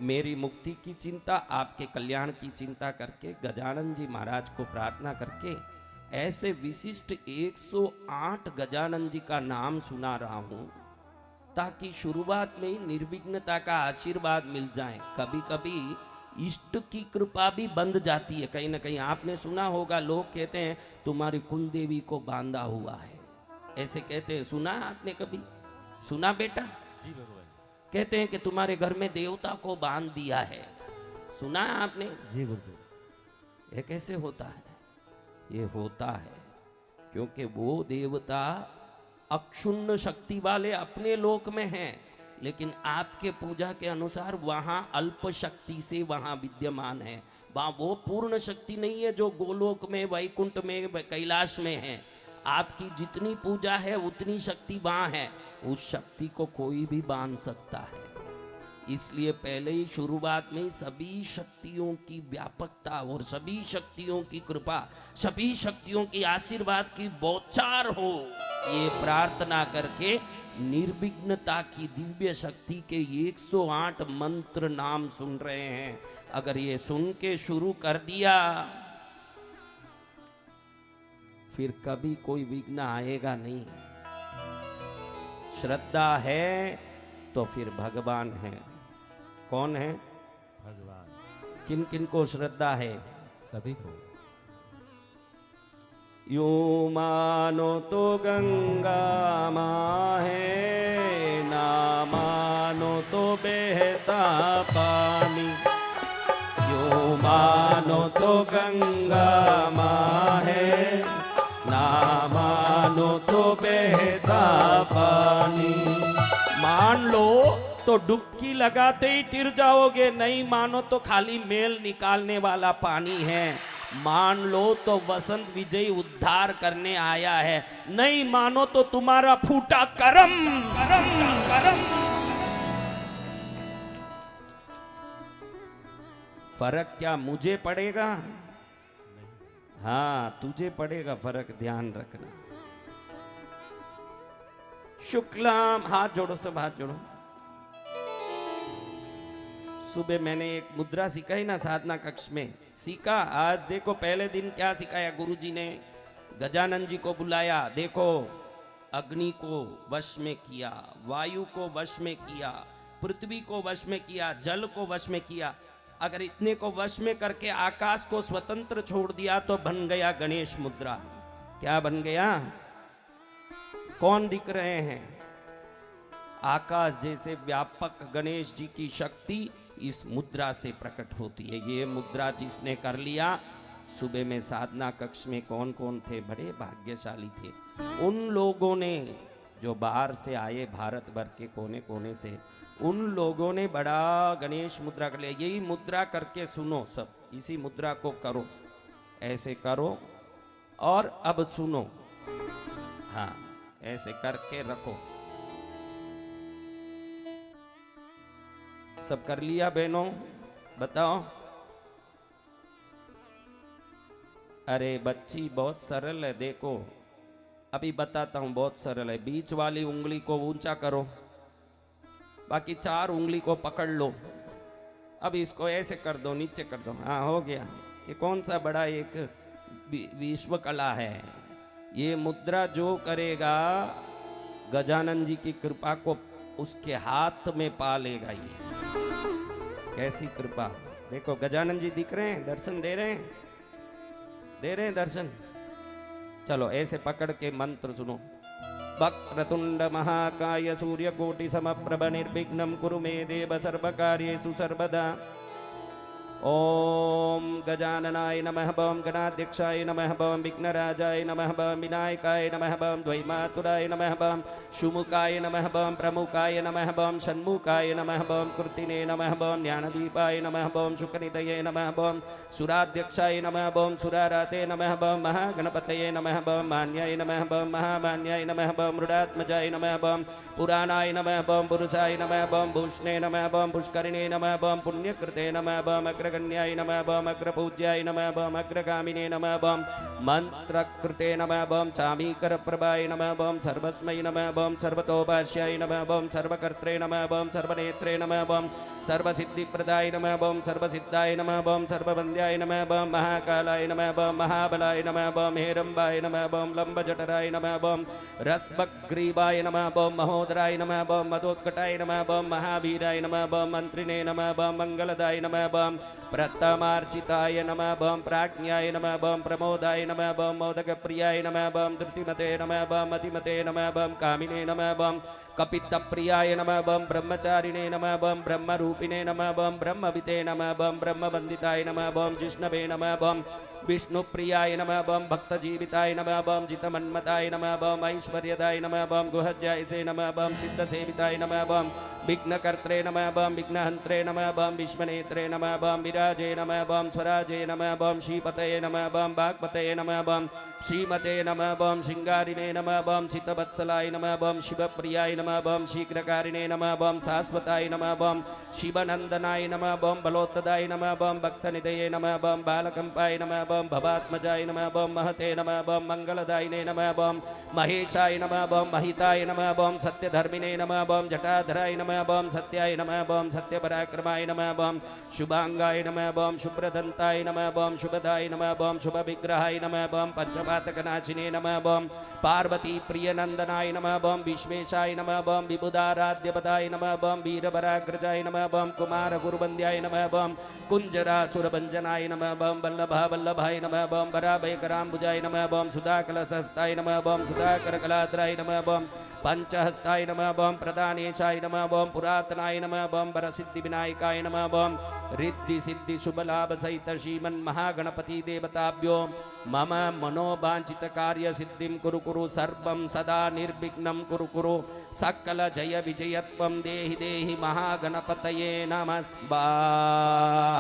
मेरी मुक्ति की चिंता, आपके कल्याण की चिंता करके गजानन जी महाराज को प्रार्थना करके ऐसे विशिष्ट 108 गजानन जी का नाम सुना रहा हूं, ताकि शुरुआत में ही निर्विघ्नता का आशीर्वाद मिल जाए। कभी कभी इष्ट की कृपा भी बंध जाती है। कहीं ना कहीं आपने सुना होगा, लोग कहते हैं तुम्हारी कुल देवी को बांधा हुआ है, ऐसे कहते हैं। सुना आपने कभी? सुना बेटा? जी भगवान। कहते हैं कि तुम्हारे घर में देवता को बांध दिया है, सुना है आपने? जी गुरुदेव। ये कैसे होता है? ये होता है क्योंकि वो देवता अक्षुण्ण शक्ति वाले अपने लोक में हैं, लेकिन आपके पूजा के अनुसार वहां अल्प शक्ति से वहां विद्यमान है। वहां वो पूर्ण शक्ति नहीं है जो गोलोक में, वैकुंठ में, कैलाश में है। आपकी जितनी पूजा है उतनी शक्ति वहां है। उस शक्ति को कोई भी बांध सकता है। इसलिए पहले ही शुरुआत में सभी शक्तियों की व्यापकता और सभी शक्तियों की कृपा, सभी शक्तियों की आशीर्वाद की बौछार हो, ये प्रार्थना करके निर्विघ्नता की दिव्य शक्ति के 108 मंत्र नाम सुन रहे हैं। अगर ये सुन के शुरू कर दिया, फिर कभी कोई विघ्न आएगा नहीं। श्रद्धा है तो फिर भगवान है। कौन है? भगवान। किन किन को श्रद्धा है? सभी को। यो मानो तो गंगा माँ है, ना मानो तो बहता पानी। यो मानो तो गंगा माँ है, ना मानो तो बहता पानी। मान लो तो डुबकी लगाते ही तिर जाओगे, नहीं मानो तो खाली मेल निकालने वाला पानी है। मान लो तो वसंत विजय उद्धार करने आया है, नहीं मानो तो तुम्हारा फूटा करम करम करम। फर्क क्या मुझे पड़ेगा? हाँ तुझे पड़ेगा फर्क, ध्यान रखना। शुक्लाम, हाथ जोड़ो सब, हाथ जोड़ो। सुबह मैंने एक मुद्रा सिखाई ना साधना कक्ष में, सीखा। आज देखो पहले दिन क्या सिखाया गुरुजी ने? गजानन जी को बुलाया, देखो अग्नि को वश में किया, वायु को वश में किया, पृथ्वी को वश में किया, जल को वश में किया। अगर इतने को वश में करके आकाश को स्वतंत्र छोड़ दिया तो बन गया गणेश मुद्रा। क्या बन गया? कौन दिख रहे हैं? आकाश जैसे व्यापक गणेश जी की शक्ति इस मुद्रा से प्रकट होती है। ये मुद्रा जिसने कर लिया, सुबह में साधना कक्ष में कौन कौन थे? बड़े भाग्यशाली थे उन लोगों ने जो बाहर से आए, भारत भर के कोने कोने से। उन लोगों ने बड़ा गणेश मुद्रा कर लिया। यही मुद्रा करके सुनो सब, इसी मुद्रा को करो, ऐसे करो और अब सुनो। हाँ ऐसे करके रखो। सब कर लिया बहनों? बताओ। अरे बच्ची बहुत सरल है, देखो अभी बताता हूं, बहुत सरल है। बीच वाली उंगली को ऊंचा करो, बाकी 4 उंगली को पकड़ लो। अब इसको ऐसे कर दो, नीचे कर दो। हाँ हो गया। ये कौन सा बड़ा एक विश्व कला है। ये मुद्रा जो करेगा गजानन जी की कृपा को उसके हाथ में पा लेगा। ये कैसी कृपा! देखो गजानन जी दिख रहे हैं, दर्शन दे रहे हैं, दे रहे हैं दर्शन। चलो ऐसे पकड़ के मंत्र सुनो। वक्रतुंड महाकाय सूर्यकोटि समप्रभ निर्विघ्नं कुरु मे देव सर्वकार्येषु सर्वदा। ओम गजाननाय नमः, बम गणाध्यक्षाय नमः, बम विघ्नराजाय नमः, बम विनायकाय नमः, बम द्वैमातुराय नमः, बम शुमुकाय नमः, बम प्रमुखाय नमः, बम षण्मुखाय नमः, बम कृतिने नमः, बम ज्ञानदीपाय नमः, बम शुकनिधये नमः, बम सुराध्यक्षाय नमः, बम सुराराते नमः, बम महागणपतये नमः, बम मान्याय नमः, बम महामान्याय नमः, बम मृडात्मजाय नमः, बम पुराणाय नमः, बम पुरुषाय नमः, बम भूषणे नमः, बम पुष्करिणे नमः, बम पुण्यकृते नमः, बम अग्रगण्याय नमः, बम अग्रपूज्याय नमः, बम अग्रगामिने नमः, बम मंत्रकृते नमः, बम चामीकर प्रभाय नमः, बम सर्वस्मै नमः, बम सर्वतोभाष्याय नमः, बम सर्वकर्त्रे नमः, बम सर्वनेत्रे नमः, बम सर्वसिद्धिप्रदाय नमः बम सर्वसिद्धाय नमः बम सर्ववन्द्याय नमः बम महाकालाय नमः बम महाबलाय नमः बम हेरम्बाय नमः बम लंबजठराय नमः बम रस्वग्रीवाय नमः बम महोदराय नमः बम मदोत्कटाय नमः बम महावीराय नमः बम मंत्रिणे नमः बम मंगलदाय नमः बम प्रथमार्चिताय नमः बम प्राज्ञाय नमः बम प्रमोदाय नमः बम मोदकप्रियाय नमः बम धृतिमते नमः बम मतिमते नमः बम कामिने नमः बम कपित्तप्रियाय नमः बम ब्रह्मचारिणे नमः बम ब्रह्मरूपिणे नमः बम ब्रह्मविते नमः बम ब्रह्मवन्दिताय नमः बम जिष्णवे नमः बम विष्णुप्रियाय नमः बम भक्तजीविताय नमः बम जितमन्मताय नमः बम ऐश्वर्यदाय नमः बम गुहज्जायसे नमः बम सिद्धसेविताय नमः बम विघ्नकर्त्रे नमः बम विघ्नहन्त्रे नमः बम विश्वनेत्रे नमः बम विराजे नमः बम स्वराजे नमः बम श्रीपतये नमः बम वाग्पतये नमः बम श्रीमते नमः बम श्रृंगारिणे नमः बम सितवत्सलाय नमः बम शिवप्रियाय नमः बम शीघ्रकारिणे नमः बम शाश्वताय नमः बम शिवनंदनाय नमः बम बलोत्तदाय नमः बम भक्तनिधये नमः बम बालकंपाय नमः बम भवात्मजाय नमः बम महते नमः बम मंगलदायिने नमः बम महेशाय नमः बम महिताय नमः बम सत्यधर्मिणे नमः बम जटाधराय नमः बम सत्याय नमः बम सत्यपराक्रमाय नमः बम शुभांगाय नमः बम शुभ्रदंताय नमः बम शुभदाय नमः बम शुभविग्रहाय नमः बम पंचपातकनाशिने नमः बम पार्वती प्रियनंदनाय नमः बम विश्वेशाय नमः बम विबुधाराध्यपदाय नमः बम वीरपराग्रजाय नमः बम कुमार गुरुबंद्याय नमः बम कुंजरासुरभंजनाय नमः बम वल्लभा वल्लभाय नमः बम वराभयकराम्बुजाय नमः बम सुधाकलशहस्ताय नमः बम सुधाकरकलाद्राय नमः बम पंचहस्ताय नमः बम प्रदानेशाय नमः बम पुरातनाय नमः बम वरसिद्धिविनायकाय नमः बम रिद्धि सिद्धि शुभलाभ सहित श्रीमन् महागणपति देवताभ्यो मम मनोवांछित कार्य सिद्धिं कुरु कुरु सर्वं सदा निर्विघ्नं कुरु कुरु सकल जय विजयत्वं देहि देहि महागणपतये नमः स्वाहा।